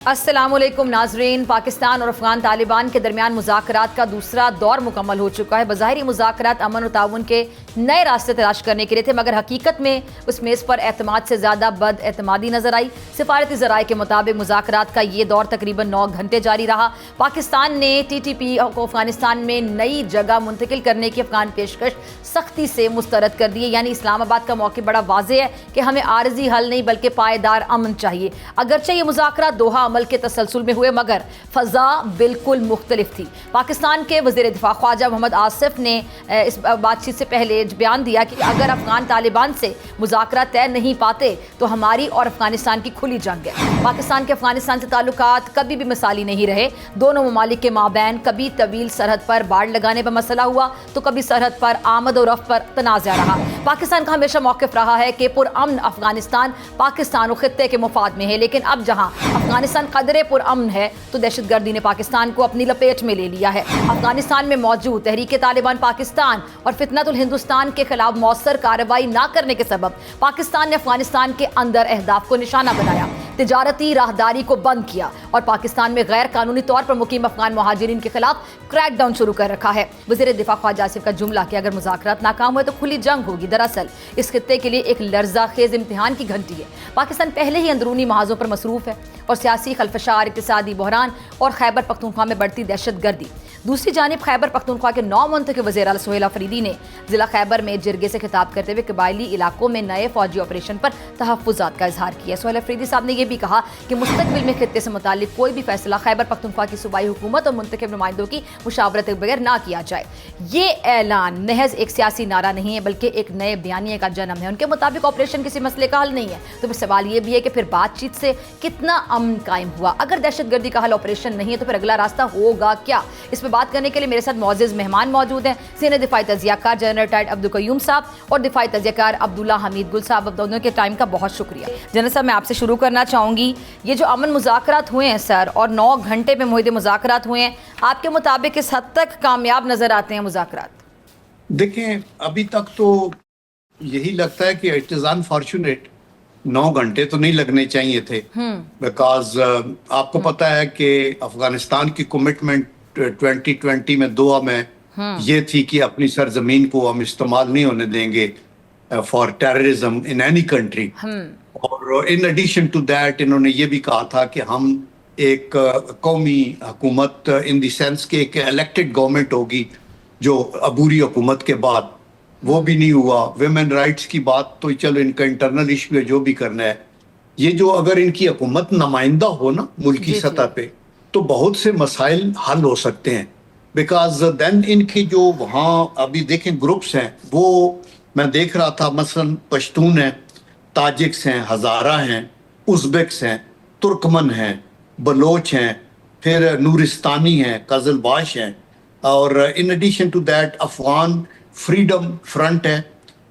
السلام علیکم ناظرین، پاکستان اور افغان طالبان کے درمیان مذاکرات کا دوسرا دور مکمل ہو چکا ہے۔ بظاہر مذاکرات امن و تعاون کے نئے راستے تلاش کرنے کے لیے تھے، مگر حقیقت میں اس میز پر اعتماد سے زیادہ بد اعتمادی نظر آئی۔ سفارتی ذرائع کے مطابق مذاکرات کا یہ دور تقریباً 9 گھنٹے جاری رہا۔ پاکستان نے TTP کو افغانستان میں نئی جگہ منتقل کرنے کی افغان پیشکش سختی سے مسترد کر دی ہے، یعنی اسلام آباد کا موقف بڑا واضح ہے کہ ہمیں عارضی حل نہیں بلکہ پائیدار امن چاہیے۔ اگرچہ یہ مذاکرات دوحہ عمل کے تسلسل میں ہوئے، مگر فضا بالکل مختلف تھی۔ پاکستان کے وزیر دفاع خواجہ محمد آصف نے اس بات چیت سے پہلے بیان دیا کہ اگر افغان طالبان سے مذاکرات طے نہیں پاتے تو ہماری اور افغانستان کی کھلی جنگ ہے۔ پاکستان کے افغانستان سے تعلقات کبھی بھی مثالی نہیں رہے۔ دونوں ممالک کے مابین کبھی طویل سرحد پر باڑ لگانے پر مسئلہ ہوا تو کبھی سرحد پر آمد و رفت پر تنازع رہا۔ پاکستان کا ہمیشہ موقف رہا ہے کہ پرامن افغانستان پاکستان و خطے کے مفاد میں ہے، لیکن اب جہاں افغانستان قدرے پرامن ہے تو دہشت گردی نے پاکستان کو اپنی لپیٹ میں لے لیا ہے۔ افغانستان میں موجود تحریک طالبان پاکستان اور فتنۃ الہندوستان کے خلاف مؤثر کارروائی نہ کرنے کے سبب پاکستان نے افغانستان کے اندر اہداف کو نشانہ بنایا، تجارتی راہداری کو بند کیا اور پاکستان میں غیر قانونی طور پر مقیم افغان مہاجرین کے خلاف کریک ڈاؤن شروع کر رکھا ہے۔ وزیر دفاع خواجہ آصف کا جملہ کہ اگر مذاکرات ناکام ہوئے تو کھلی جنگ ہوگی، دراصل اس خطے کے لیے ایک لرزہ خیز امتحان کی گھنٹی ہے۔ پاکستان پہلے ہی اندرونی محاذوں پر مصروف ہے اور سیاسی خلفشار، اقتصادی بحران اور خیبر پختونخوا میں بڑھتی دہشت گردی۔ دوسری جانب خیبر پختونخوا کے نو منتخب وزیر اعلیٰ سہیل آفریدی نے ضلع خیبر میں جرگے سے خطاب کرتے ہوئے قبائلی علاقوں میں نئے فوجی آپریشن پر تحفظات کا اظہار کیا۔ سہیل آفریدی صاحب نے یہ بھی کہا کہ مستقبل میں خطے سے متعلق کوئی بھی فیصلہ خیبر پختونخوا کی صوبائی حکومت اور منتخب نمائندوں کی مشاورت کے بغیر نہ کیا جائے۔ یہ اعلان محض ایک سیاسی نعرہ نہیں ہے بلکہ ایک نئے بیانیے کا جنم ہے۔ ان کے مطابق آپریشن کسی مسئلے کا حل نہیں ہے، تو پھر سوال یہ بھی ہے کہ پھر بات چیت سے کتنا امن قائم ہوا؟ اگر دہشت گردی کا حل آپریشن نہیں ہے تو پھر اگلا راستہ ہوگا کیا؟ اس پہ بات کرنے کے لیے میرے ساتھ معزز مہمان موجود ہیں، سینئر دفاعی تجزیہ کار جنرل ریٹائرڈ عبدالقیوم صاحب اور دفاعی تجزیہ کار عبداللہ حمید گل صاحب۔ اب دونوں کے ٹائم کا بہت شکریہ۔ جنرل صاحب، میں آپ سے شروع کرنا چاہوں گی، یہ جو امن مذاکرات ہوئے ہیں سر اور 9 گھنٹے میں معاہدے مذاکرات ہوئے ہیں، آپ کے مطابق کس حد تک کامیاب نظر آتے ہیں مذاکرات؟ دیکھیں، ابھی تک تو یہی لگتا ہے کہ اٹ از انفارچونیٹ 9 گھنٹے تو نہیں لگنے چاہیے تھے، بیکاز آپ کو پتہ ہے کہ افغانستان کی کمٹمنٹ 2020 میں دوحہ میں یہ تھی کہ اپنی سرزمین کو ہم استعمال نہیں ہونے دیں گے for terrorism in any country, اور ان ایڈیشن ٹو دیٹ انہوں نے یہ بھی کہا تھا کہ ہم ایک قومی حکومت ان دی سینس کہ ایک الیکٹڈ گورنمنٹ ہوگی جو عبوری حکومت کے بعد، وہ بھی نہیں ہوا۔ ویمن رائٹس کی بات تو چلو ان کا انٹرنل ایشو ہے، جو بھی کرنا ہے، یہ جو اگر ان کی حکومت نمائندہ ہو نا ملکی سطح پہ تو بہت سے مسائل حل ہو سکتے ہیں، بیکاز دین ان کی جو وہاں ابھی دیکھیں گروپس ہیں، وہ میں دیکھ رہا تھا، مثلا پشتون ہیں، تاجکس ہیں، ہزارہ ہیں، ازبکس ہیں، ترکمن ہیں، بلوچ ہیں، پھر نورستانی ہیں، قزل باش ہیں، اور in addition to that Afghan freedom front ہے،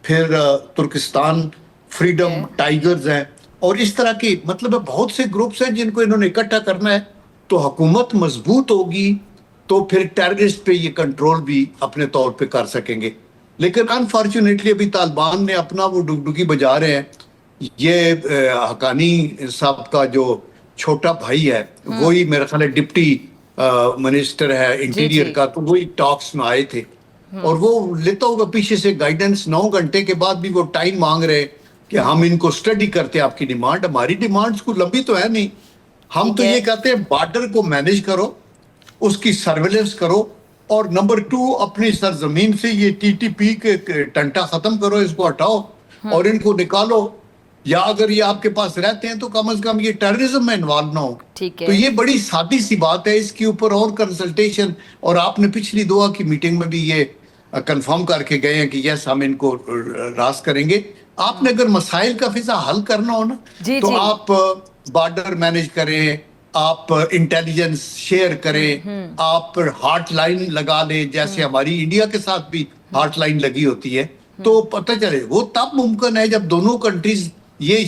پھر ترکستان فریڈم ٹائیگرز ہیں، اور اس طرح کی مطلب بہت سے گروپس ہیں جن کو انہوں نے اکٹھا کرنا ہے۔ تو حکومت مضبوط ہوگی تو پھر ٹیررسٹ پہ یہ کنٹرول بھی اپنے طور پہ کر سکیں گے، لیکن انفارچونیٹلی ابھی طالبان نے اپنا وہ ڈگڈگی بجا رہے ہیں۔ یہ حقانی صاحب کا جو چھوٹا بھائی ہے، وہی میرا خیال ہے ڈپٹی منسٹر ہے انٹیریئر کا، تو وہی ٹاکس میں آئے تھے، اور وہ لیتا ہوگا پیچھے سے گائیڈنس۔ 9 گھنٹے کے بعد بھی وہ ٹائم مانگ رہے کہ ہم ان کو اسٹڈی کرتے ہیں آپ کی ڈیمانڈ۔ ہماری ڈیمانڈز کو لمبی تو ہے نہیں، ہم تو یہ کہتے ہیں بارڈر کو مینیج کرو، اس کی سرویلنس کرو، اور نمبر 2 اپنی سرزمین سے یہ TTP کے ٹنٹا ختم کرو، اس کو ہٹاؤ اور ان کو نکالو، یا اگر یہ آپ کے پاس رہتے ہیں تو کم از کم یہ ٹیررزم میں انوالو نہ ہو۔ تو یہ بڑی سادی سی بات ہے، اس کے اوپر اور کنسلٹیشن، اور آپ نے پچھلی دوحہ کی میٹنگ میں بھی یہ کنفرم کر کے گئے ہیں کہ یس ہم ان کو راست کریں گے۔ آپ نے اگر مسائل کا فضا حل کرنا ہو نا تو آپ بارڈر مینیج کریں، آپ انٹیلیجنس شیئر کریں، آپ ہارٹ لائن لگا لیں، جیسے ہماری انڈیا کے ساتھ بھی ہارٹ لائن لگی ہوتی ہے، تو پتہ چلے۔ وہ تب ممکن ہے جب دونوں کنٹریز یہ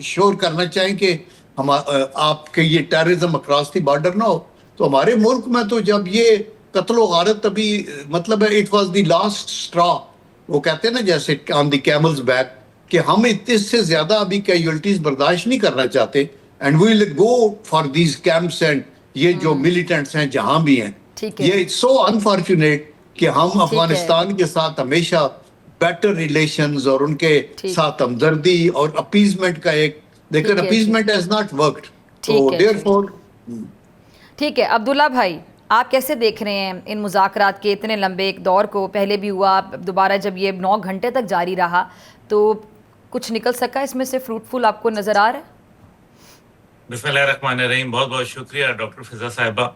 شور کرنا چاہیں کہ آپ کے یہ ٹیررزم اکراس دی بارڈر نہ ہو۔ تو ہمارے ملک میں تو جب یہ قتل و غارت ابھی مطلب ہے اٹ واز دی لاسٹ اسٹرا، وہ کہتے ہیں نا جیسے آن دی کیملز بیک، کہ ہم اس سے زیادہ ابھی کیجولٹیز برداشت نہیں کرنا چاہتے، and we will go for these camps and یہ جو militants ہیں جہاں بھی ہیں, یہ so unfortunate کہ ہم افغانستان کے ساتھ ہمیشہ بیٹر ریلیشنز اور ان کے ساتھ ہمدردی اور اپیزمنٹ کا ایک, لیکن اپیزمنٹ ہیز ناٹ ورکڈ. تو therefore ٹھیک ہے. عبداللہ بھائی, آپ کیسے دیکھ رہے ہیں ان مذاکرات کے اتنے لمبے ایک دور کو؟ پہلے بھی ہوا, دوبارہ جب یہ 9 گھنٹے تک جاری رہا تو کچھ نکل سکا اس میں سے فروٹفل آپ کو نظر آ رہا ہے؟ بسم اللہ الرحمن الرحیم. بہت بہت شکریہ ڈاکٹر فضا صاحبہ.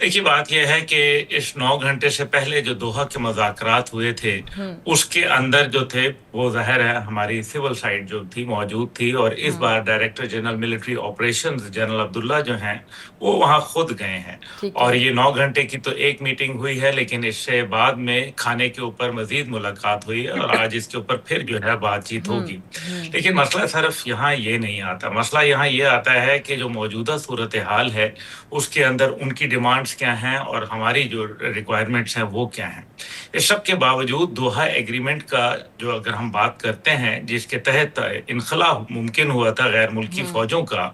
دیکھیے بات یہ ہے کہ اس 9 گھنٹے سے پہلے جو دوحہ کے مذاکرات ہوئے تھے اس کے اندر جو تھے وہ ظاہر ہے ہماری سول سائڈ جو تھی موجود تھی, اور اس بار director general military operations general Abdullah جو ہیں وہ وہاں خود گئے ہیں. اور یہ 9 گھنٹے کی تو ایک میٹنگ ہوئی ہے, لیکن اس سے بعد میں کھانے کے اوپر مزید ملاقات ہوئی ہے, اور آج اس کے اوپر پھر جو ہے بات چیت ہوگی. لیکن مسئلہ صرف یہاں یہ نہیں آتا, مسئلہ یہاں یہ آتا ہے کہ جو موجودہ صورتحال ہے اس کے اندر ان کی ڈیمانڈز کیا ہیں اور ہماری جو ریکوائرمنٹس ہیں وہ کیا ہیں. اس سب کے باوجود دوحہ ایگریمنٹ کا جو اگر ہم بات کرتے ہیں جس کے تحت انخلا ممکن ہوا تھا غیر ملکی فوجوں کا,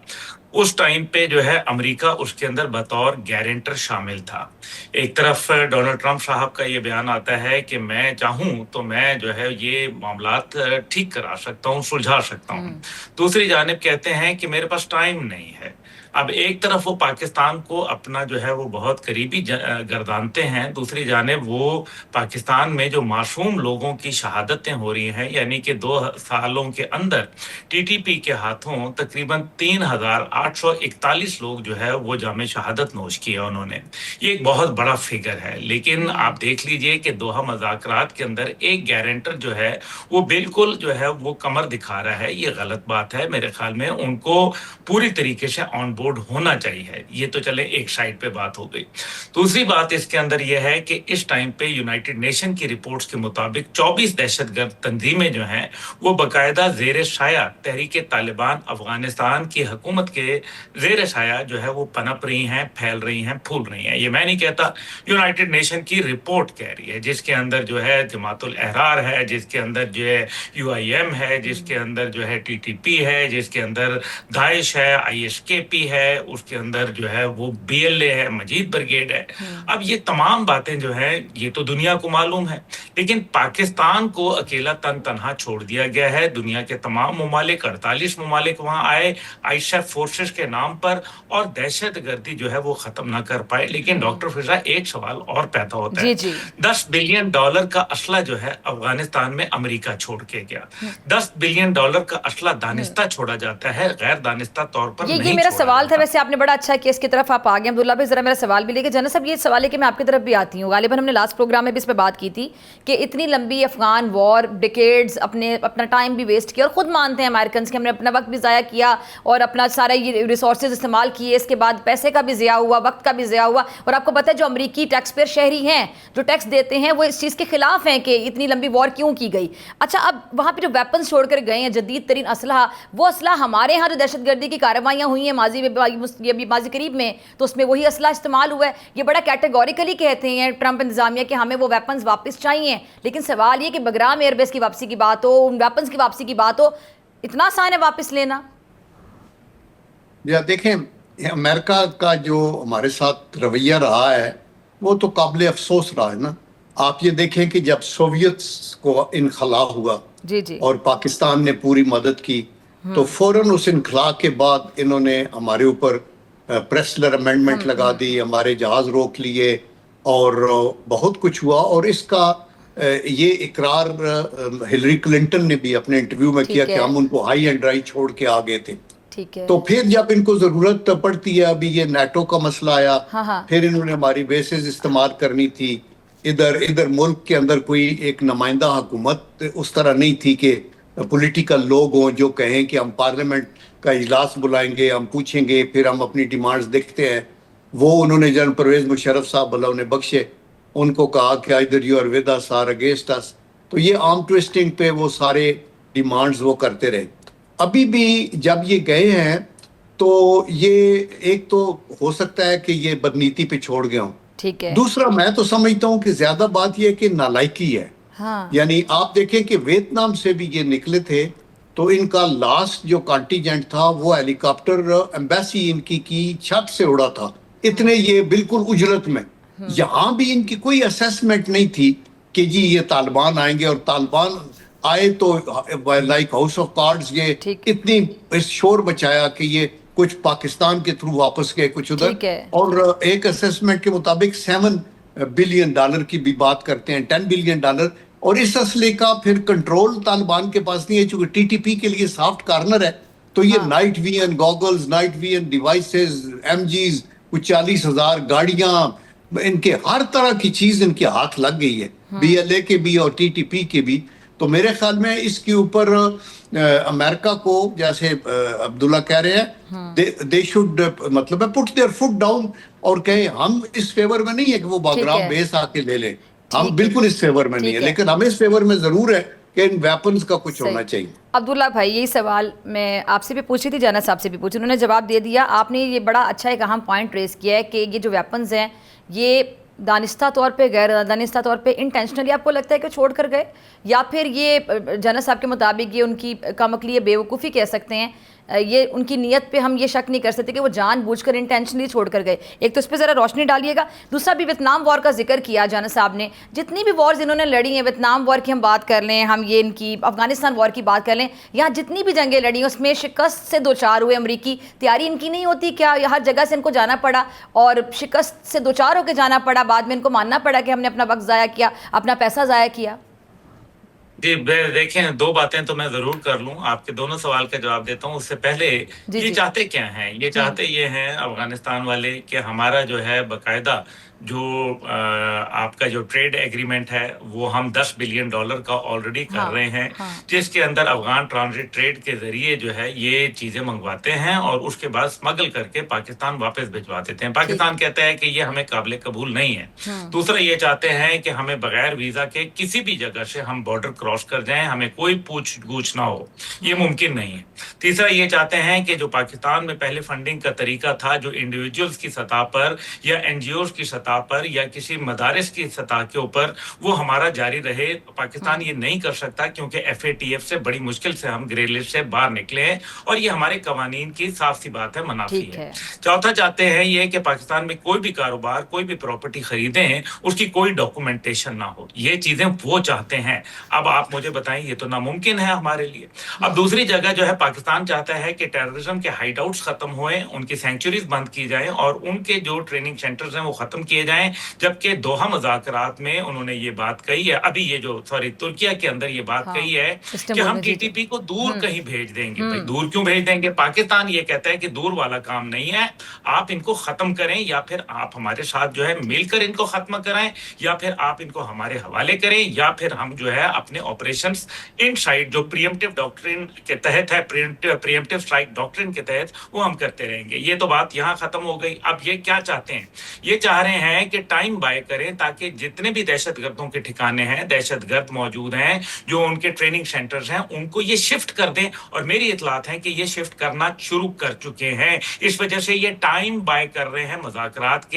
اس ٹائم پہ جو ہے امریکہ اس کے اندر بطور گارنٹر شامل تھا. ایک طرف ڈونلڈ ٹرمپ صاحب کا یہ بیان آتا ہے کہ میں چاہوں تو میں جو ہے یہ معاملات ٹھیک کرا سکتا ہوں, سلجھا سکتا ہوں. دوسری جانب کہتے ہیں کہ میرے پاس ٹائم نہیں ہے. اب ایک طرف وہ پاکستان کو اپنا جو ہے وہ بہت قریبی گردانتے ہیں, دوسری جانب وہ پاکستان میں جو معصوم لوگوں کی شہادتیں ہو رہی ہیں, یعنی کہ 2 سالوں کے اندر ٹی ٹی پی کے ہاتھوں تقریباً 3841 لوگ جو ہے وہ جام شہادت نوش کیا انہوں نے. یہ ایک بہت بڑا فگر ہے. لیکن آپ دیکھ لیجئے کہ دوحہ مذاکرات کے اندر ایک گارنٹر جو ہے وہ بالکل جو ہے وہ کمر دکھا رہا ہے. یہ غلط بات ہے میرے خیال میں. ان کو پوری طریقے سے آن بورڈ ہونا چاہیے. یہ تو چلے ایک سائڈ پہ بات ہو گئی. دوسری بات اس کے اندر یہ ہے کہ اس ٹائم پہ یونائٹڈ نیشن کی رپورٹس کے مطابق 24 دہشت گرد تنظیمیں جو ہیں وہ باقاعدہ زیر سایہ تحریک طالبان افغانستان کی حکومت کے زیر سایہ جو ہے وہ پنپ رہی ہیں, پھیل رہی ہیں, پھول رہی ہیں. یہ میں نہیں کہتا, یونائٹڈ نیشن کی رپورٹ کہہ رہی ہے, جس کے اندر جو ہے جماعت الاحرار ہے, جس کے اندر جو ہے UIM ہے, جس کے اندر جو ہے TTP ہے, جس کے اندر داعش ہے, ISKP ہے, اس کے اندر جو ہے وہ BLA ہے, مجید بریگیڈ ہے. اب یہ تمام باتیں جو ہیں یہ تو دنیا کو معلوم ہے, لیکن پاکستان کو اکیلا تنہا چھوڑ دیا گیا ہے. دنیا کے تمام ممالک 48 ممالک وہاں آئے ISAF فورسز کے نام پر, اور دہشت گردی جو ہے وہ ختم نہ کر پائے. لیکن ڈاکٹر فضا ایک سوال اور پیدا ہوتا ہے, $10 بلین کا اسلحہ جو ہے افغانستان میں امریکہ چھوڑ کے گیا. $10 بلین کا اسلحہ دانستہ چھوڑا جاتا ہے, غیر دانستہ طور پر نہیں. یہ میرا سوال تھا. ویسے آپ نے بڑا اچھا کیا اس کی طرف آپ آ گئے. عبداللہ بھائی ذرا میرا سوال بھی لے کے جنرل صاحب, یہ سوال ہے کہ میں آپ کی طرف بھی آتی ہوں. غالباً ہم نے لاسٹ پروگرام میں بھی اس پہ بات کی تھی کہ اتنی لمبی افغان وار, ڈیکیڈز, اپنا ٹائم بھی ویسٹ کیا, اور خود مانتے ہیں امریکنز کہ ہم نے اپنا وقت بھی ضائع کیا اور اپنا سارا یہ ریسورسز استعمال کیے. اس کے بعد پیسے کا بھی ضیاع ہوا, وقت کا بھی ضیاع ہوا. اور آپ کو پتہ ہے جو امریکی ٹیکس پیئر شہری ہیں جو ٹیکس دیتے ہیں وہ اس چیز کے خلاف ہیں کہ اتنی لمبی وار کیوں کی گئی. اچھا, اب وہاں پہ جو ویپنز چھوڑ کر گئے ہیں, جدید ترین اسلحہ, وہ اسلحہ ہمارے یہاں جو دہشت گردی کی کارروائیاں ہوئی ہیں ماضی قریب میں, تو اس میں وہی اسلحہ استعمال ہوا ہے. یہ بڑا کیٹیگوریکلی کہتے ہیں ٹرمپ انتظامیہ کہ ہمیں وہ ویپنز واپس چاہیے. لیکن سوال یہ کہ بگرام ایئر بیس کی واپسی کی بات ہو, ان ویپنز کی واپسی کی بات ہو, اتنا آسان ہے واپس لینا؟ یا دیکھیں, امریکہ کا جو ہمارے ساتھ رویہ رہا ہے وہ تو قابل افسوس رہا ہے نا. آپ یہ دیکھیں کہ جب سوویتس کو انخلا ہوا اور پاکستان نے پوری مدد کی, تو فوراً اس انخلا کے بعد انہوں نے ہمارے اوپر پریسلر امینڈمنٹ لگا دی, ہمارے جہاز روک لیے, اور بہت کچھ ہوا. اور اس کا یہ اقرار ہلری کلنٹن نے بھی اپنے انٹرویو میں کیا کہ ہم ان کو ہائی اینڈ ڈرائی چھوڑ کے آ گئے تھے. تو پھر جب ان کو ضرورت پڑتی ہے, ابھی یہ نیٹو کا مسئلہ آیا, پھر انہوں نے ہماری بیسز استعمال کرنی تھی. ادھر ملک کے اندر کوئی ایک نمائندہ حکومت اس طرح نہیں تھی کہ پولیٹیکل لوگ ہوں جو کہیں کہ ہم پارلیمنٹ کا اجلاس بلائیں گے, ہم پوچھیں گے, پھر ہم اپنی ڈیمانڈز دیکھتے ہیں. وہ انہوں نے جنرل پرویز مشرف صاحب اللہ انہیں بخشے, ان کو کہا کہ either you are with us or against us. تو یہ آرم ٹویسٹنگ پہ وہ سارے ڈیمانڈز وہ کرتے رہے. ابھی بھی جب یہ گئے ہیں تو یہ ایک تو ہو سکتا ہے کہ یہ بدنیتی پہ چھوڑ گیا ہوں. دوسرا میں تو سمجھتا ہوں کہ زیادہ بات یہ ہے کہ نالائکی ہے. یعنی آپ دیکھیں کہ ویتنام سے بھی یہ نکلے تھے تو ان کا لاسٹ جو کانٹیجنٹ تھا وہ ہیلی کاپٹر ایمبیسی ان کی چھت سے اڑا تھا. اتنے یہ بالکل اجرت میں. یہاں بھی ان کی کوئی اسیسمنٹ نہیں تھی کہ جی یہ طالبان آئیں گے, اور طالبان آئے تو لائک ہاؤس آف کارڈز یہ اتنی شور بچایا کہ یہ کچھ پاکستان کے تھرو واپس گئے, کچھ ادھر. اور ایک اسیسمنٹ کے مطابق $7 بلین کی بھی بات کرتے ہیں, $10 بلین. اور اس اسلحے کا پھر کنٹرول طالبان کے پاس نہیں ہے, چونکہ ٹی ٹی پی کے لیے سافٹ کارنر ہے. تو یہ night vision goggles, night vision devices, ایم جیز, کچھ 40,000 گاڑیاں, ان کے ہر طرح کی چیز ان کے ہاتھ لگ گئی ہے, بی ایل اے کے بھی اور ٹی ٹی پی کے بھی. تو میرے خیال میں اس کے اوپر امریکہ کو, جیسے عبداللہ کہہ رہے ہیں, دے شوڈ مطلب ہے پٹ دیئر فٹ ڈاؤن اور کہیں ہم اس فیور میں نہیں ہے کہ وہ باگرام بیس آ کے لے لیں, ہم بالکل اس فیور میں نہیں ہے, لیکن ہمیں اس فیور میں ضرور ہے کہ ان ویپنز کا کچھ ہونا چاہیے. عبداللہ بھائی, یہی سوال میں آپ سے بھی پوچھی تھی, جانا صاحب سے بھی پوچھی, انہوں نے جواب دے دیا. آپ نے یہ بڑا اچھا ایک اہم پوائنٹ ریز کیا ہے کہ یہ جو ویپنز ہیں یہ دانستہ طور پہ, غیر دانستہ طور پہ, انٹینشنلی آپ کو لگتا ہے کہ چھوڑ کر گئے, یا پھر یہ جنرل صاحب کے مطابق یہ ان کی کم عقلی, بے وقوفی کہہ سکتے ہیں, یہ ان کی نیت پہ ہم یہ شک نہیں کر سکتے کہ وہ جان بوجھ کر انٹینشنلی چھوڑ کر گئے. ایک تو اس پہ ذرا روشنی ڈالیے گا. دوسرا بھی ویتنام وار کا ذکر کیا جانا صاحب نے, جتنی بھی وارز انہوں نے لڑی ہیں, ویتنام وار کی ہم بات کر لیں, ہم یہ ان کی افغانستان وار کی بات کر لیں, یہاں جتنی بھی جنگیں لڑی ہیں اس میں شکست سے دوچار ہوئے امریکی. تیاری ان کی نہیں ہوتی کیا؟ ہر جگہ سے ان کو جانا پڑا اور شکست سے دوچار ہو کے جانا پڑا, بعد میں ان کو ماننا پڑا کہ ہم نے اپنا وقت ضائع کیا, اپنا پیسہ ضائع کیا. جی دیکھیں, دو باتیں تو میں ضرور کر لوں, آپ کے دونوں سوال کا جواب دیتا ہوں. اس سے پہلے یہ چاہتے کیا ہیں؟ یہ چاہتے یہ ہیں افغانستان والے کہ ہمارا جو ہے باقاعدہ جو آپ کا جو ٹریڈ ایگریمنٹ ہے وہ ہم $10 بلین کا آلریڈی کر رہے ہیں, جس کے اندر افغان ٹرانزٹ ٹریڈ کے ذریعے جو ہے یہ چیزیں منگواتے ہیں اور اس کے بعد اسمگل کر کے پاکستان واپس بھجوا دیتے ہیں. پاکستان کہتا ہے کہ یہ ہمیں قابل قبول نہیں ہے. دوسرا یہ چاہتے ہیں کہ ہمیں بغیر ویزا کے کسی بھی جگہ سے ہم بارڈر کراس کر جائیں, ہمیں کوئی پوچھ گچھ نہ ہو, یہ ممکن نہیں ہے. تیسرا یہ چاہتے ہیں کہ جو پاکستان میں پہلے فنڈنگ کا طریقہ تھا, جو انڈیویجولز کی سطح پر یا این جی اوز کی سطح پر یا کسی مدارس کی سطح کے اوپر, وہ ہمارا جاری رہے. پاکستان یہ نہیں کر سکتا کیونکہ ایف اے ٹی ایف سے بڑی مشکل سے ہم گرے لسٹ سے باہر نکلے ہیں, اور یہ ہمارے قوانین کی صاف سی بات ہے, منافی ہے. چوتھا چاہتے ہیں یہ کہ پاکستان میں کوئی بھی کاروبار, کوئی بھی پراپرٹی خریدیں, اس کی کوئی ڈاکومنٹیشن نہ ہو. یہ چیزیں وہ چاہتے ہیں. اب آپ مجھے بتائیں, یہ تو ناممکن ہے ہمارے لیے. اب دوسری جگہ جو ہے پاکستان چاہتا ہے کہ ٹیررزم کے ہائیڈ آؤٹس ختم ہوئیں, ان کی سینکچوریز بند کی جائیں اور ان کے جو ٹریننگ سینٹرز ہیں وہ ختم کیے جائیں. جبکہ دوحہ مذاکرات میں انہوں نے یہ بات کہی ہے, ابھی یہ جو ترکیہ کے اندر یہ بات کہی ہے کہ ہم ٹی ٹی پی کو دور کہیں بھیج دیں گے. دور کیوں بھیج دیں گے؟ پاکستان یہ کہتا ہے کہ دور والا کام نہیں ہے, آپ ان کو ختم کریں, یا پھر آپ ہمارے ساتھ جو ہے مل کر ان کو ختم کرائیں, یا پھر آپ ان کو ہمارے حوالے کریں, یا پھر ہم جو ہے اپنے آپریشنز ان سائڈ جو پریمپٹیو ڈاکٹرن کے تحت ہے, پریمپٹیو اسٹرائک ڈاکٹرن کے تحت, وہ ہم کرتے رہیں گے. یہ تو بات یہاں ختم ہو گئی. اب یہ کیا چاہتے ہیں؟ یہ چاہ رہے ہیں کہ ٹائم بائی کریں تاکہ جتنے بھی دہشت گردوں کے ٹھکانے ہیں, دہشت گرد موجود ہیں, جو ان کے ٹریننگ سینٹرز ہیں, ان کو یہ شفٹ کر دیں. اور میری اطلاعات ہیں کہ یہ شفٹ کرنا شروع کر چکے ہیں. اس وجہ سے یہ ٹائم بائی کر رہے ہیں مذاکرات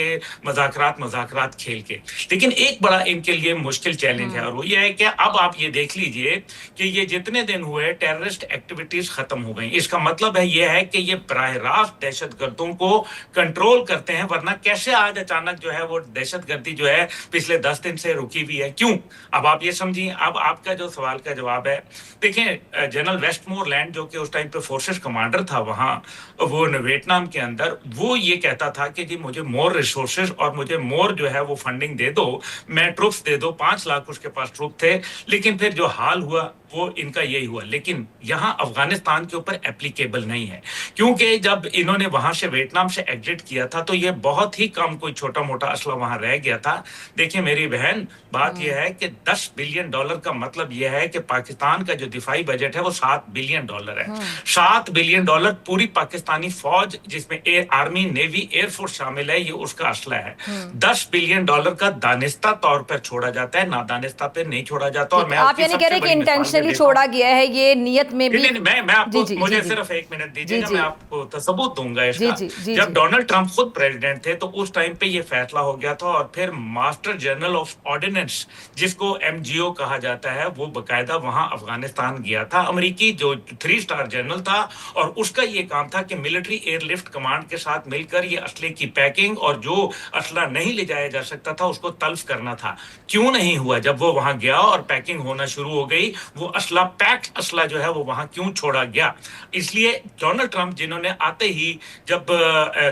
کھیل کے. لیکن ایک بڑا ان کے لیے مشکل چیلنج ہے, اور وہ یہ ہے کہ اب آپ یہ دیکھ لیجئے کہ یہ جتنے دن ہوئے ٹیررسٹ ایکٹیویٹیز ختم ہو گئیں. اس کا مطلب ہے یہ ہے کہ یہ براہ راست دہشت گردوں کو کنٹرول کرتے ہیں, ورنہ کیسے آج اچانک جو ہے وہ دہشت گردی جو ہے پچھلے 10 دن سے رکی ہوئی ہے؟ کیوں؟ اب آپ یہ سمجھیں. اب آپ کا جو سوال کا جواب ہے, دیکھیں جنرل ویسٹ مور لینڈ جو کہ اس ٹائم پہ فورسز کمانڈر تھا وہاں, وہ ویتنام کے اندر, وہ یہ کہتا تھا کہ جی مجھے مور ریسورسز اور مجھے مور جو ہے وہ فنڈنگ دے دو, میں ٹروپس دے دو. 5 لاکھ اس کے پاس ٹروپ تھے, لیکن پھر جو حال ہوا وہ ان کا یہی ہوا. لیکن یہاں افغانستان کے اوپر اپلیکیبل نہیں ہے, کیونکہ جب انہوں نے وہاں سے ویتنام سے ایگزٹ کیا تھا تو یہ بہت ہی کم کوئی چھوٹا موٹا اسلحہ وہاں رہ گیا تھا. دیکھیں میری بہن, بات یہ ہے کہ $10 بلین کا مطلب یہ ہے کہ پاکستان کا جو دفاعی بجٹ ہے وہ $7 بلین ہے. $7 بلین پوری پاکستانی فوج, جس میں آرمی, نیوی, ایئر فورس شامل ہے, یہ اس کا اسلحہ ہے. $10 بلین کا دانستہ طور پر چھوڑا جاتا ہے, نادانستہ پہ نہیں چھوڑا جاتا. اور میں آپ یہ نہیں کہہ رہے کہ انٹینشنلی چھوڑا گیا ہے, یہ نیت میں بھی. میں آپ کو, مجھے صرف 1 منٹ دیجیے گا, میں آپ کو ثبوت دوں گا اس کا. جب ڈونلڈ ٹرمپ خود پریزیڈنٹ تھے تو اس ٹائم پہ یہ فیصلہ مسئلہ ہو گیا تھا, اور پھر ماسٹر جنرل آف آرڈیننس جس کو MGO کہا جاتا ہے وہ باقاعدہ وہاں افغانستان گیا تھا, امریکی جو 3 اسٹار جنرل تھا, اور اس کا یہ کام تھا کہ ملٹری ایئر لفٹ کمانڈ کے ساتھ مل کر یہ اسلحے کی پیکنگ اور جو اسلحہ نہیں لے جایا جا سکتا تھا اس کو تلف کرنا تھا. کیوں نہیں ہوا جب وہ وہاں گیا اور پیکنگ ہونا شروع ہو گئی, وہ اسلحہ پیکڈ اسلحہ جو ہے وہ وہاں کیوں چھوڑا گیا؟ اس لیے ڈونلڈ ٹرمپ جنہوں نے آتے ہی جب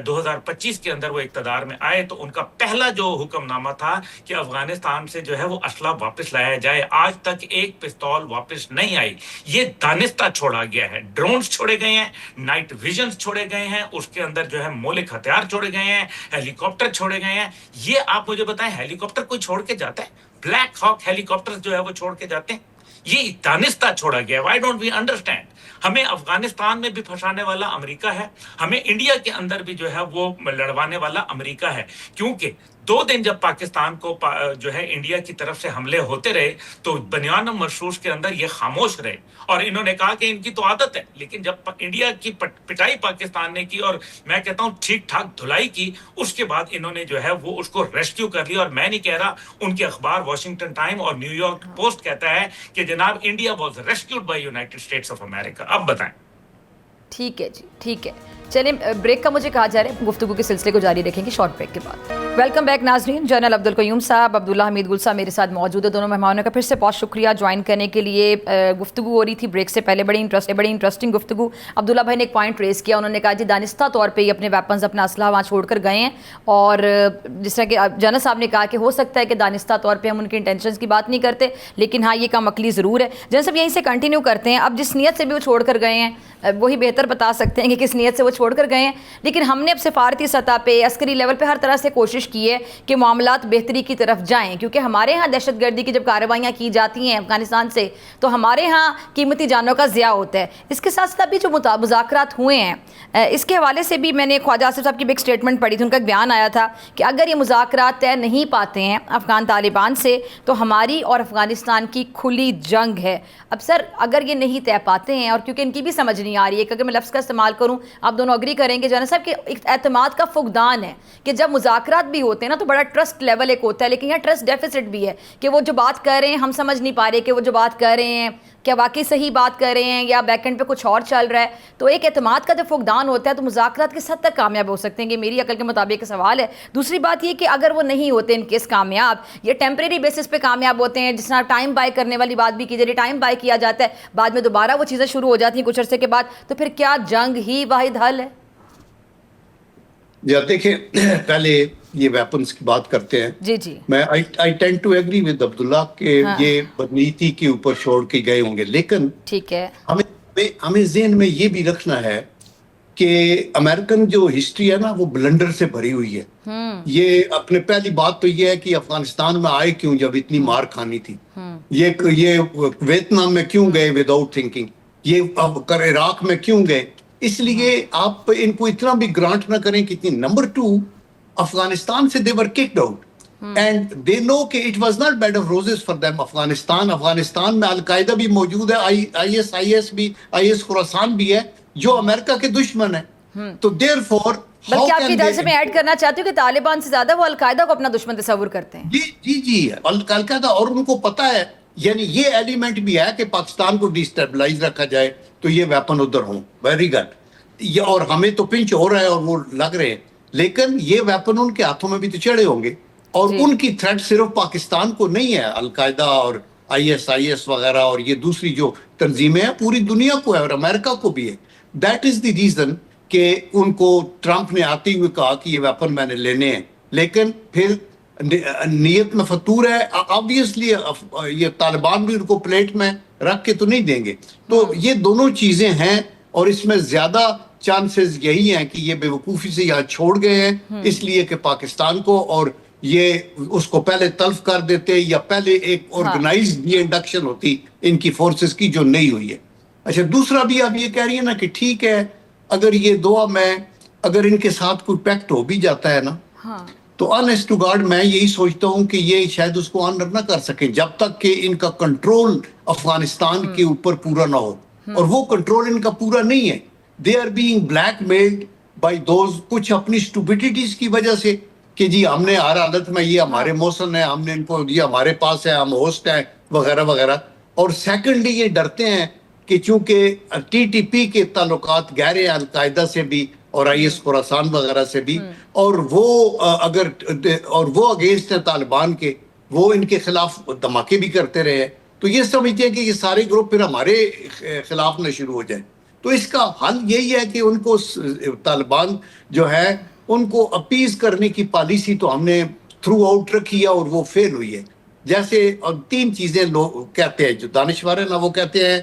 2025 کے اندر وہ اقتدار میں آئے تو ان کا پہلا جو حکم نامہ تھا کہ افغانستان سے جو ہے وہ اسلحہ واپس لایا جائے. آج تک ایک پستول واپس نہیں آئی. یہ دانستہ چھوڑا گیا ہے, ڈرونز چھوڑے گئے ہیں, نائٹ ویژنز چھوڑے گئے ہیں, اس کے اندر جو ہے مولک ہتھیار چھوڑے گئے ہیں, ہیلی کاپٹر چھوڑے گئے ہیں. یہ آپ مجھے بتائیں ہیلی کاپٹر کوئی چھوڑ کے جاتا ہے؟ بلیک ہاک ہیلی کاپٹر جو ہے وہ چھوڑ کے جاتے ہیں؟ یہ دانستہ چھوڑا گیا. Why don't we understand? ہمیں افغانستان میں بھی پھنسانے والا امریکہ ہے, ہمیں انڈیا کے اندر بھی جو ہے وہ لڑوانے والا امریکہ ہے. کیونکہ 2 دن جب پاکستان کو جو ہے انڈیا کی طرف سے حملے ہوتے رہے تو بنیان مرصوص کے اندر یہ خاموش رہے, اور انہوں نے کہا کہ ان کی تو عادت ہے. لیکن جب انڈیا کی پٹائی پاکستان نے کی اور میں کہتا ہوں ٹھیک ٹھاک دھلائی کی, اس کے بعد انہوں نے جو ہے وہ اس کو ریسکیو کر لیا. اور میں نہیں کہہ رہا, ان کے اخبار واشنگٹن ٹائم اور نیو یارک پوسٹ کہتا ہے کہ جناب India was rescued by United States of America. اب بتائیں. ٹھیک ہے جی, ٹھیک ہے, چلیں بریک کا مجھے کہا جا رہا ہے, گفتگو کے سلسلے کو جاری رکھیں گے شارٹ بریک کے بعد. ویلکم بیک ناظرین. جنرل عبدالقیوم صاحب, عبداللہ حمید گل صاحب میرے ساتھ موجود ہے. دونوں مہمانوں کا پھر سے بہت شکریہ جوائن کرنے کے لیے. گفتگو ہو رہی تھی بریک سے پہلے, بڑی انٹرسٹنگ گفتگو. عبداللہ بھائی نے ایک پوائنٹ ریز کیا, انہوں نے کہا جی دانستہ طور پہ ہی اپنے ویپنز اپنا اسلحہ وہاں چھوڑ کر گئے ہیں, اور جس طرح کہ جنرل صاحب نے کہا کہ ہو سکتا ہے کہ دانستہ طور پہ ہم ان کے انٹینشنز کی بات نہیں کرتے, لیکن ہاں یہ کام عقلی ضرور ہے. جنرل صاحب یہیں سے کنٹینیو کرتے ہیں. اب جس نیت سے بھی وہ چھوڑ کر گئے ہیں وہی بہتر بتا سکتے ہیں کہ کس نیت سے وہ چھوڑ کر گئے ہیں, لیکن ہم نے اب سفارتی سطح پہ عسکری لیول پہ ہر طرح سے کوشش کی ہے کہ معاملات بہتری کی طرف جائیں, کیونکہ ہمارے ہاں دہشت گردی کی جب کارروائیاں کی جاتی ہیں افغانستان سے تو ہمارے ہاں قیمتی جانوں کا ضیاع ہوتا ہے. اس کے ساتھ ساتھ ابھی جو مذاکرات ہوئے ہیں اس کے حوالے سے بھی میں نے خواجہ آصف صاحب کی بھی ایک اسٹیٹمنٹ پڑھی تھی, ان کا ایک بیان آیا تھا کہ اگر یہ مذاکرات طے نہیں پاتے ہیں افغان طالبان سے تو ہماری اور افغانستان کی کھلی جنگ ہے. اب سر اگر یہ نہیں طے پاتے ہیں, اور کیونکہ ان کی بھی سمجھ نہیں آ رہی ہے کہ اگر میں لفظ کا استعمال کروں, آپ دونوں اگری کریں گے جنرل صاحب کہ اعتماد کا فقدان ہے کہ جب مذاکرات بھی ہوتے ہیں نا تو بڑا ٹرسٹ لیول ایک ہوتا ہے, لیکن یہاں ٹرسٹ ڈیفیسٹ بھی ہے کہ وہ جو بات کر رہے ہیں ہم سمجھ نہیں پا رہے کہ وہ جو بات کر رہے ہیں کیا واقعی صحیح بات کر رہے ہیں یا بیک اینڈ پہ کچھ اور چل رہا ہے. تو ایک اعتماد کا جب فقدان ہوتا ہے تو مذاکرات کس حد تک کامیاب ہو سکتے ہیں, کہ میری عقل کے مطابق سوال ہے. دوسری بات یہ کہ اگر وہ نہیں ہوتے ان کیس کامیاب, یہ ٹیمپریری بیسس پہ کامیاب ہوتے ہیں, جس طرح ٹائم بائی کرنے والی بات بھی کی جا رہی, ٹائم بائی کیا جاتا ہے, بعد میں دوبارہ وہ چیزیں شروع ہو جاتی ہیں کچھ عرصے کے بعد, تو پھر کیا جنگ ہی واحد حل ہے؟ جی دیکھیں, پہلے یہ ویپنز کی بات کرتے ہیں. جی جی, میں I tend to agree with عبداللہ کہ یہ بدنیتی کے اوپر چھوڑ کے گئے ہوں گے, لیکن ٹھیک ہے, ہمیں ذہن میں یہ بھی رکھنا ہے کہ امریکن جو ہسٹری ہے نا وہ بلنڈر سے بھری ہوئی ہے. یہ اپنے پہلی بات تو یہ ہے کہ افغانستان میں آئے کیوں جب اتنی مار کھانی تھی, یہ ویتنام میں کیوں گئے وداؤٹ تھنکنگ, یہ عراق میں کیوں گئے. اس لیے آپ ان کو اتنا بھی گرانٹ نہ کریں کہ نمبر 2 افغانستان سے they were kicked out and they know کہ it was not bed of roses for them. Afghanistan میں القاعدہ بھی موجود ہے, IS خراسان بھی ہے جو امریکہ کے دشمن ہیں. تو therefore بلکہ آپ کی اجازت سے میں ایڈ کرنا چاہتی ہوں کہ طالبان سے زیادہ وہ القاعدہ کو اپنا دشمن تصور کرتے ہیں. جی القاعدہ, اور ان کو پتا ہے, یعنی یہ ایلیمنٹ بھی ہے کہ پاکستان کو ڈیسٹیبلائز رکھا جائے تو یہ ویپن ادھر ہوں. ویری گڈ, یہ اور ہمیں تو پنچ ہو رہا ہے اور وہ لگ رہے ہیں, لیکن یہ ویپن ان کے ہاتھوں میں بھی تو چڑھے ہوں گے, اور ان کی تھریٹ صرف پاکستان کو نہیں ہے, القاعدہ اور IS وغیرہ اور یہ دوسری جو تنظیمیں ہیں پوری دنیا کو ہے اور امریکہ کو بھی ہے. دیٹ از دی ریزن کہ ان کو ٹرمپ نے آتے ہوئے کہا کہ یہ ویپن میں نے لینے ہیں, لیکن پھر نیت میں فطور ہے. آبویسلی یہ طالبان بھی ان کو پلیٹ میں رکھ کے تو نہیں دیں گے. تو یہ دونوں چیزیں ہیں, اور اس میں زیادہ چانسز یہی ہیں کہ یہ بے وقوفی سے یہاں چھوڑ گئے ہیں اس لیے کہ پاکستان کو, اور یہ اس کو پہلے تلف کر دیتے یا پہلے ایک آرگنائزڈ یہ انڈکشن ہوتی ان کی فورسز کی جو نہیں ہوئی ہے. اچھا, دوسرا بھی آپ یہ کہہ رہی ہیں نا کہ ٹھیک ہے اگر یہ دعا میں اگر ان کے ساتھ کوئی پیکٹ ہو بھی جاتا ہے نا, تو آنیسٹ ٹو گاڈ میں یہی سوچتا ہوں کہ یہ شاید اس کو آنر نہ کر سکیں جب تک کہ ان کا کنٹرول افغانستان کے اوپر پورا نہ ہو, اور وہ کنٹرول ان کا پورا نہیں ہے. They are being blackmailed by those, کچھ اپنی اسٹوپیڈیٹیز کی وجہ سے, کہ جی ہم نے ہر حالت میں یہ ہمارے موصل ہیں, ہم نے ان کو یہ ہمارے پاس ہے, ہم ہوسٹ ہیں وغیرہ وغیرہ. اور سیکنڈلی یہ ڈرتے ہیں کہ چونکہ ٹی ٹی پی کے تعلقات گہرے ہیں القاعدہ سے بھی اور آئی ایس خراسان وغیرہ سے بھی, اور وہ اگر اور وہ اگینسٹ ہیں طالبان کے, وہ ان کے خلاف دھماکے بھی کرتے رہے ہیں, تو یہ سمجھتے ہیں کہ یہ سارے گروپ پھر ہمارے خلاف نہ شروع ہو جائیں. تو اس کا حل یہی ہے کہ ان کو طالبان جو ہے ان کو اپیز کرنے کی پالیسی تو ہم نے تھرو آؤٹ رکھی ہے اور وہ فیل ہوئی ہے. جیسے اور 3 چیزیں لوگ کہتے ہیں جو دانشور ہیں نا, وہ کہتے ہیں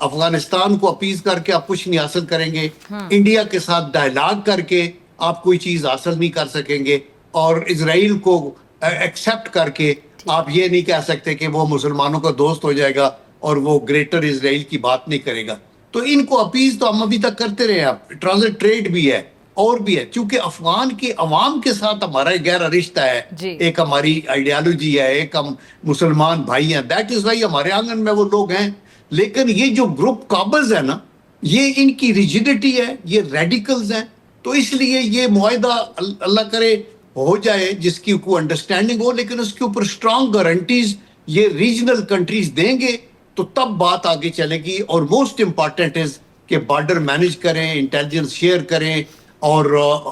افغانستان کو اپیز کر کے آپ کچھ نہیں حاصل کریں گے, انڈیا کے ساتھ ڈائلاگ کر کے آپ کوئی چیز حاصل نہیں کر سکیں گے, اور اسرائیل کو ایکسیپٹ کر کے آپ یہ نہیں کہہ سکتے کہ وہ مسلمانوں کا دوست ہو جائے گا اور وہ گریٹر اسرائیل کی بات نہیں کرے گا. تو ان کو اپیز تو ہم ابھی تک کرتے رہے ہیں, ٹرانزٹ ٹریڈ بھی ہے اور بھی ہے, چونکہ افغان کی عوام کے ساتھ ہمارا گہرا رشتہ ہے, ایک ہماری آئیڈیالوجی ہے, ایک ہم مسلمان بھائی ہیں, دیٹ از وائی ہمارے آنگن میں وہ لوگ ہیں. لیکن یہ جو گروپ قابض ہے نا, یہ ان کی ریجیڈیٹی ہے, یہ ریڈیکلز ہیں. تو اس لیے یہ معاہدہ اللہ کرے ہو جائے جس کی کوئی انڈرسٹینڈنگ ہو, لیکن اس کے اوپر اسٹرانگ گارنٹیز یہ ریجنل کنٹریز دیں گے تو تب بات آگے چلے گی. اور موسٹ امپارٹنٹ از کہ بارڈر مینیج کریں, انٹیلیجنس شیئر کریں, اور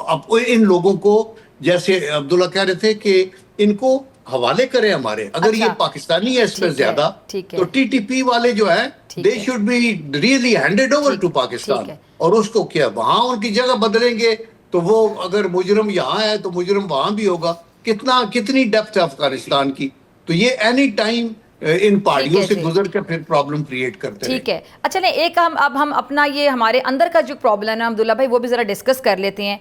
اب ان لوگوں کو جیسے عبداللہ کہہ رہے تھے کہ ان کو حوالے کریں ہمارے, اگر یہ پاکستانی ہے اس میں زیادہ تو ٹی ٹی پی والے جو ہے they should be really handed over to Pakistan, اور اس کو کیا وہاں ان کی جگہ بدلیں گے تو وہ اگر مجرم یہاں ہے تو مجرم وہاں بھی ہوگا. کتنی ڈیپتھ ہے افغانستان کی, تو یہ اینی ٹائم ان پہاڑیوں سے گزر کے پھر پرابلم کریٹ کرتے ہیں. ٹھیک ہے, اچھا ایک ہم اپنا یہ ہمارے اندر کا جو پرابلم ہے عبداللہ بھائی وہ بھی ذرا ڈسکس کر لیتے ہیں.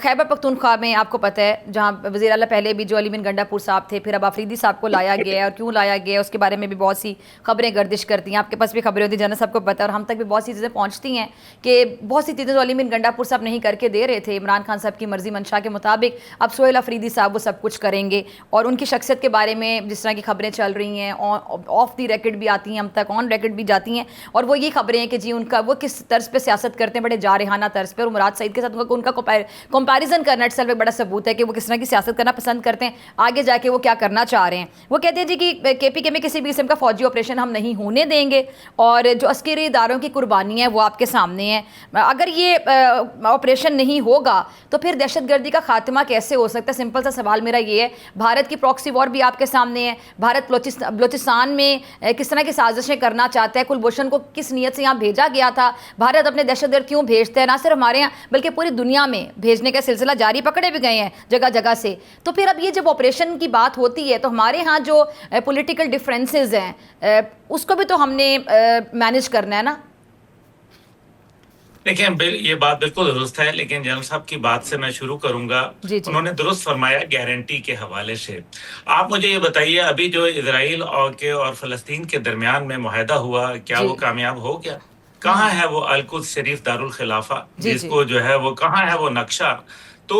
خیبر پختونخوا میں آپ کو پتہ ہے جہاں وزیر اعلیٰ پہلے بھی جو علی بن گنڈا پور صاحب تھے, پھر اب آفریدی صاحب کو لایا گیا ہے, اور کیوں لایا گیا ہے اس کے بارے میں بھی بہت سی خبریں گردش کرتی ہیں. آپ کے پاس بھی خبریں ہوتی ہیں, جنرل صاحب کو پتہ ہے, اور ہم تک بھی بہت سی چیزیں پہنچتی ہیں کہ بہت سی چیزیں جو علی بن گنڈا پور صاحب نہیں کر کے دے رہے تھے عمران خان صاحب کی مرضی منشا کے مطابق, اب سہیل آفریدی صاحب وہ سب کچھ کریں گے. اور ان کی شخصیت کے بارے میں جس طرح کی خبریں چل رہی ہیں, آف دی ریکڈ بھی آتی ہیں, ہم تک آن ریکڈ بھی جاتی ہیں, اور وہ یہ خبریں ہیں کہ جی ان کا وہ کس طرز پہ سیاست کرتے ہیں, بڑے جارحانہ طرز پہ, اور مراد سعید کے ساتھ ان کا کمپیریزن کرنا ایک بڑا ثبوت ہے کہ وہ کس طرح کی سیاست کرنا پسند کرتے ہیں, آگے جا کے وہ کیا کرنا چاہ رہے ہیں. وہ کہتے ہیں جی کہ کے پی کے میں کسی بھی قسم کا فوجی آپریشن ہم نہیں ہونے دیں گے, اور جو عسکری اداروں کی قربانی ہے وہ آپ کے سامنے ہے. اگر یہ آپریشن نہیں ہوگا تو پھر دہشت گردی کا خاتمہ کیسے ہو سکتا ہے؟ سمپل سا سوال میرا یہ ہے. بھارت کی پراکسی وار بھی آپ کے سامنے ہے, بھارت بلوچستان میں کس طرح کی سازشیں کرنا چاہتا ہے, کلبھوشن کو کس نیت سے یہاں بھیجا گیا تھا, بھارت اپنے دہشت گرد کیوں بھیجتا ہے, نہ صرف ہمارے یہاں بلکہ پوری دنیا میں بھیجنے کا سلسلہ جاری, پکڑے بھی گئے ہیں جگہ جگہ سے. تو پھر اب یہ جب آپریشن کی بات ہوتی ہے تو ہمارے ہاں جو پولیٹیکل ڈفرینسز ہیں اس کو بھی تو ہم نے مینیج کرنا ہے نا. دیکھیں یہ بات بالکل درست ہے, لیکن جنرل صاحب کی بات سے میں شروع کروں گا. انہوں نے درست فرمایا گارنٹی کے حوالے سے. آپ مجھے یہ بتائیے, ابھی جو اسرائیل اور فلسطین کے درمیان میں معاہدہ ہوا, کیا وہ کامیاب ہو گیا؟ کہاں ہے وہ القدس شریف دارالخلافہ, جس کو جو ہے وہ کہاں ہے وہ نقشہ؟ تو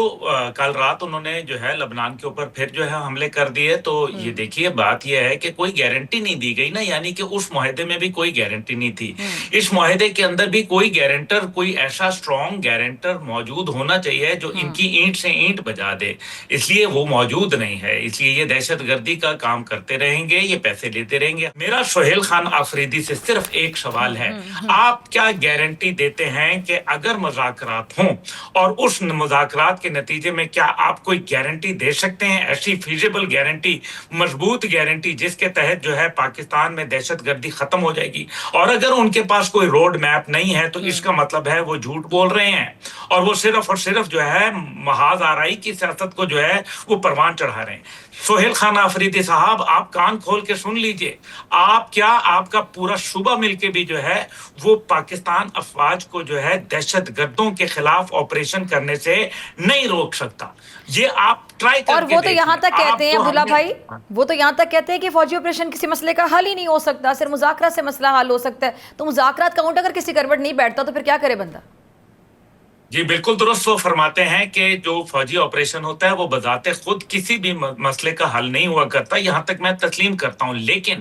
کل رات انہوں نے جو ہے لبنان کے اوپر پھر جو ہے حملے کر دیے. تو یہ دیکھیے بات یہ ہے کہ کوئی گارنٹی نہیں دی گئی نا, یعنی کہ اس معاہدے میں بھی کوئی گارنٹی نہیں تھی. اس معاہدے کے اندر بھی کوئی گارنٹر, کوئی ایسا اسٹرانگ گارنٹر موجود ہونا چاہیے جو ان کی اینٹ سے اینٹ بجا دے, اس لیے وہ موجود نہیں ہے. اس لیے یہ دہشت گردی کا کام کرتے رہیں گے, یہ پیسے لیتے رہیں گے. میرا سہیل خان آفریدی سے صرف ایک سوال ہے, آپ کیا گارنٹی دیتے ہیں کہ اگر مذاکرات ہوں اور اس مذاکرات کے نتیجے میں کیا آپ کوئی گارنٹی دے سکتے ہیں, ایسی فیزیبل گارنٹی, مضبوط گارنٹی جس کے تحت جو ہے پاکستان میں دہشت گردی ختم ہو جائے گی؟ اور اگر ان کے پاس کوئی روڈ میپ نہیں ہے تو اس کا مطلب ہے وہ جھوٹ بول رہے ہیں, اور وہ صرف اور صرف جو ہے محاذ آرائی کی سیاست کو جو ہے وہ پروان چڑھا رہے ہیں. سہیل خان آفریدی صاحب, آپ کان کھول کے سن لیجئے, آپ کا پورا صوبہ مل کے بھی جو ہے وہ پاکستان افواج کو جو ہے دہشت گردوں کے خلاف آپریشن کرنے سے نہیں روک سکتا. یہ آپ ٹرائی کر کے اور وہ تو یہاں تک کہتے ہیں عبداللہ بھائی, وہ تو یہاں تک کہتے ہیں کہ فوجی آپریشن کسی مسئلے کا حل ہی نہیں ہو سکتا, صرف مذاکرات سے مسئلہ حل ہو سکتا ہے. تو مذاکرات کا اونٹ اگر کسی کروٹ نہیں بیٹھتا تو پھر کیا کرے بندہ؟ جی بالکل درست وہ فرماتے ہیں کہ جو فوجی آپریشن ہوتا ہے وہ بذات خود کسی بھی مسئلے کا حل نہیں ہوا کرتا, یہاں تک میں تسلیم کرتا ہوں. لیکن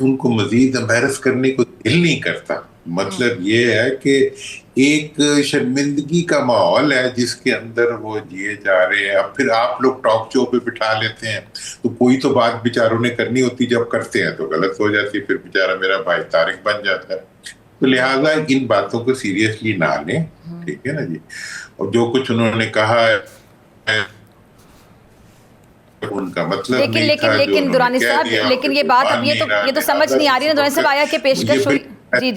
ان کو مزید امبیرس کرنے کو دل نہیں کرتا. مطلب یہ ہے کہ ایک شرمندگی کا ماحول ہے جس کے اندر وہ جیے جا رہے ہیں. اب پھر آپ لوگ ٹاک شو پہ بٹھا لیتے ہیں تو کوئی تو بات بیچاروں نے کرنی ہوتی, جب کرتے ہیں تو غلط ہو جاتی, پھر بیچارہ میرا بھائی طارق بن جاتا ہے. تو لہٰذا ان باتوں کو سیریسلی نہ لیں, ٹھیک ہے نا جی. اور جو کچھ انہوں نے کہا ہے ان کا مطلب نہیں تھا. لیکن دورانی صاحب, لیکن یہ بات اب یہ تو سمجھ نہیں آ رہی نا دورانی صاحب, آیا کہ پیشکش ہوئی. جی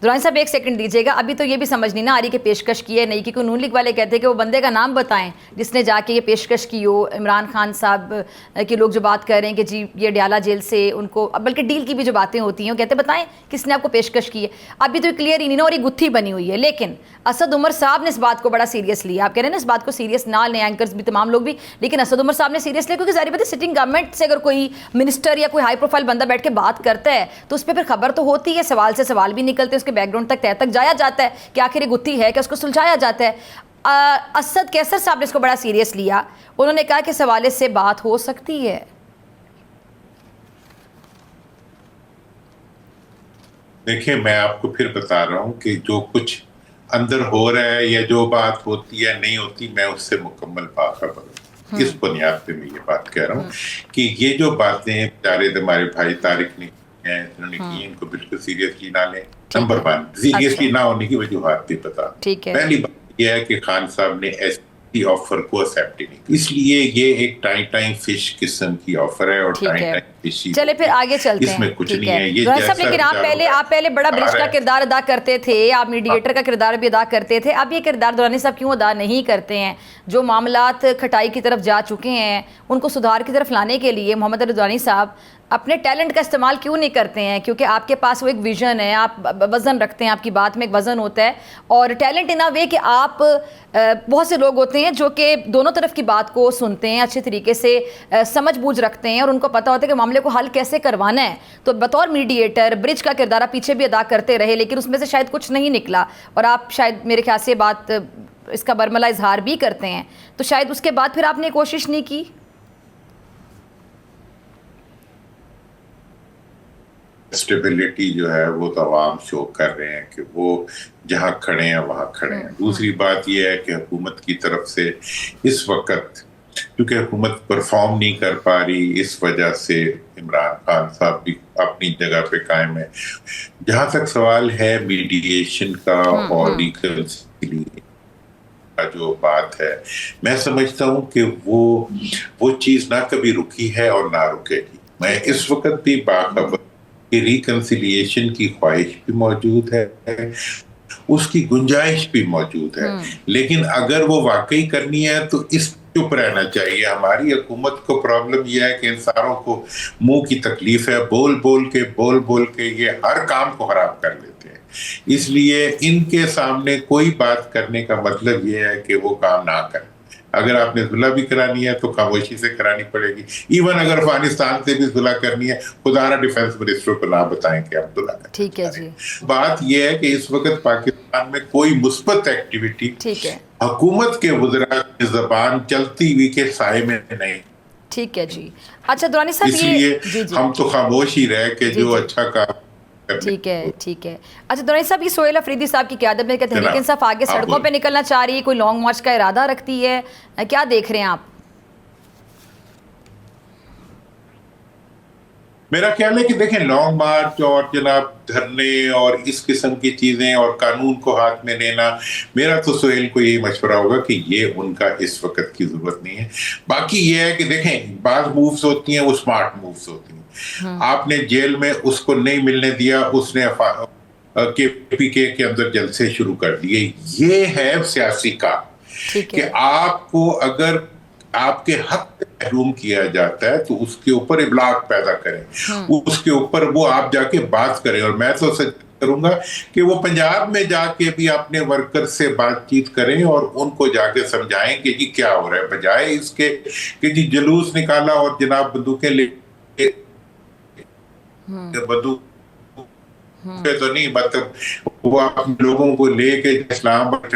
دورانی صاحب ایک سیکنڈ دیجیے گا, ابھی تو یہ بھی سمجھ نہیں نہ آ رہی کہ پیشکش کی ہے نہیں, کیونکہ نون لیگ والے کہتے ہیں کہ وہ بندے کا نام بتائیں جس نے جا کے یہ پیشکش کی ہو. عمران خان صاحب کے لوگ جو بات کر رہے ہیں کہ جی یہ ڈیالہ جیل سے ان کو, بلکہ ڈیل کی بھی جو باتیں ہوتی ہیں وہ کہتے ہیں بتائیں کس نے آپ کو پیشکش کی ہے. ابھی تو کلیئر ہی نہیں نا, اور یہ گتھی بنی ہوئی ہے. لیکن اسد عمر صاحب نے اس بات کو بڑا سیریس لیا. آپ کہہ رہے ہیں نا اس بات کو سیریس نہ لیں, اینکرز بھی تمام لوگ بھی, لیکن اسد عمر صاحب نے سیریس لیا, کیونکہ ظاہر بات ہے سٹنگ گورنمنٹ سے اگر کوئی منسٹر یا کوئی ہائی پروفائل بندہ بیٹھ کے بات کرتا ہے تو اس پہ پھر خبر تو ہوتی ہے, سوال سے سوال بھی نکلتے ہیں, اس کے بیک گراؤنڈ تک تہ تک جایا جاتا ہے کہ آخر یہ گتھی ہے کہ اس کو سلجھایا جاتا ہے. اسد کیسر صاحب نے اس کو بڑا سیریس لیا, انہوں نے کہا کہ اس حوالے سے بات ہو سکتی ہے. دیکھیں میں آپ کو پھر بتا رہا ہوں کہ جو کچھ اندر ہو رہا ہے یا جو بات ہوتی ہے نہیں ہوتی, میں اس سے مکمل باخبر ہوں. اس بنیاد پہ میں یہ بات کہہ رہا ہوں کہ یہ جو باتیں بیچارے ہمارے بھائی طارق نے انہوں نے کی, ان کو بالکل سیریسلی نہ لیں. نمبر 1, سیریسلی نہ ہونے کی وجوہات بھی بتا. پہلی بات یہ ہے کہ خان صاحب نے ایس آفر کو ایکسپٹ نہیں, اس لیے یہ ایک ٹائم فش قسم کی آفر ہے, اور چلے پھر آگے چلتے ہیں. اس میں کچھ نہیں ہے یہ صاحب. لیکن آپ پہلے بڑا برج کا کردار ادا کرتے تھے, آپ میڈیٹر کا کردار بھی ادا کرتے تھے, اب یہ کردار دورانی صاحب کیوں ادا نہیں کرتے ہیں؟ جو معاملات کھٹائی کی طرف جا چکے ہیں ان کو سدھار کی طرف لانے کے لیے محمد علی دورانی صاحب اپنے ٹیلنٹ کا استعمال کیوں نہیں کرتے ہیں؟ کیونکہ آپ کے پاس وہ ایک ویژن ہے, آپ وزن رکھتے ہیں, آپ کی بات میں ایک وزن ہوتا ہے, اور ٹیلنٹ ان اے وے کہ آپ بہت سے لوگ ہوتے ہیں جو کہ دونوں طرف کی بات کو سنتے ہیں, اچھے طریقے سے سمجھ بوجھ رکھتے ہیں, اور ان کو پتہ ہوتا ہے کہ معاملے کو حل کیسے کروانا ہے. تو بطور میڈیٹر برج کا کردار آپ پیچھے بھی ادا کرتے رہے, لیکن اس میں سے شاید کچھ نہیں نکلا, اور آپ شاید میرے خیال سے بات اس کا برملا اظہار بھی کرتے ہیں, تو شاید اس کے بعد پھر آپ نے کوشش نہیں کی. اسٹیبلٹی جو ہے وہ تو عوام شو کر رہے ہیں کہ وہ جہاں کھڑے ہیں وہاں کھڑے ہیں. دوسری بات یہ ہے کہ حکومت کی طرف سے اس وقت کیونکہ حکومت پرفارم نہیں کر پا رہی, اس وجہ سے عمران خان صاحب بھی اپنی جگہ پہ قائم ہے. جہاں تک سوال ہے میڈیشن کا اور ریکنسیلیشن کا جو بات ہے, میں سمجھتا ہوں کہ وہ چیز نہ کبھی رکی ہے اور نہ رکے گی. میں اس وقت بھی باخبر کہ ریکنسیلیشن کی خواہش بھی موجود ہے, اس کی گنجائش بھی موجود ہے, لیکن اگر وہ واقعی کرنی ہے تو اس چپ رہنا چاہیے. ہماری حکومت کو پرابلم یہ ہے کہ ان ساروں کو منہ کی تکلیف ہے, بول بول کے یہ ہر کام کو خراب کر لیتے ہیں. اس لیے ان کے سامنے کوئی بات کرنے کا مطلب یہ ہے کہ وہ کام نہ کریں. اگر آپ نے صلح بھی کرانی ہے تو خاموشی سے کرانی پڑے گی. ایون اگر افغانستان سے بھی صلح کرنی ہے, خدا را ڈیفینس منسٹر کو نہ بتائیں کہ آپ صلح کریں. ٹھیک ہے جی. بات یہ ہے کہ اس وقت پاکستان میں کوئی مثبت ایکٹیویٹی حکومت کے وزراء کی زبان چلتی ہوئی کے سائے میں نہیں. ٹھیک ہے جی. اچھا دورانی صاحب, اس لیے ہم تو خاموش ہی رہے کہ جو اچھا کام. ٹھیک ہے. اچھا دورانی صاحب, یہ سہیل افریدی صاحب کی قیادت میں تحریک انصاف آگے سڑکوں پہ نکلنا چاہ رہی ہے, کوئی لانگ مارچ کا ارادہ رکھتی ہے, کیا دیکھ رہے ہیں آپ؟ میرا خیال ہے کہ دیکھیں لانگ مارچ اور جناب دھرنے اور اس قسم کی چیزیں اور قانون کو ہاتھ میں لینا, میرا تو سہیل کو یہی مشورہ ہوگا کہ یہ ان کا اس وقت کی ضرورت نہیں ہے. باقی یہ ہے کہ دیکھیں بعض مووز ہوتی ہیں وہ اسمارٹ مووز ہوتی ہیں. آپ نے جیل میں اس کو نہیں ملنے دیا, اس نے پی کے اندر جلسے شروع کر دیے. یہ ہے سیاسی کام کہ آپ کو اگر آپ کے حق محروم کیا جاتا ہے تو اس کے اوپر ابلاغ پیدا کریں, اس کے اوپر وہ آپ جا کے بات کریں. اور میں تو سچ کروں گا کہ وہ پنجاب میں جا کے بھی اپنے ورکر سے بات چیت کریں اور ان کو جا کے سمجھائیں کہ جی کیا ہو رہا ہے, بجائے اس کے کہ جی جلوس نکالا اور جناب بندوقیں لے بندوق تو نہیں, مطلب وہ لوگوں کو لے کے اسلام آباد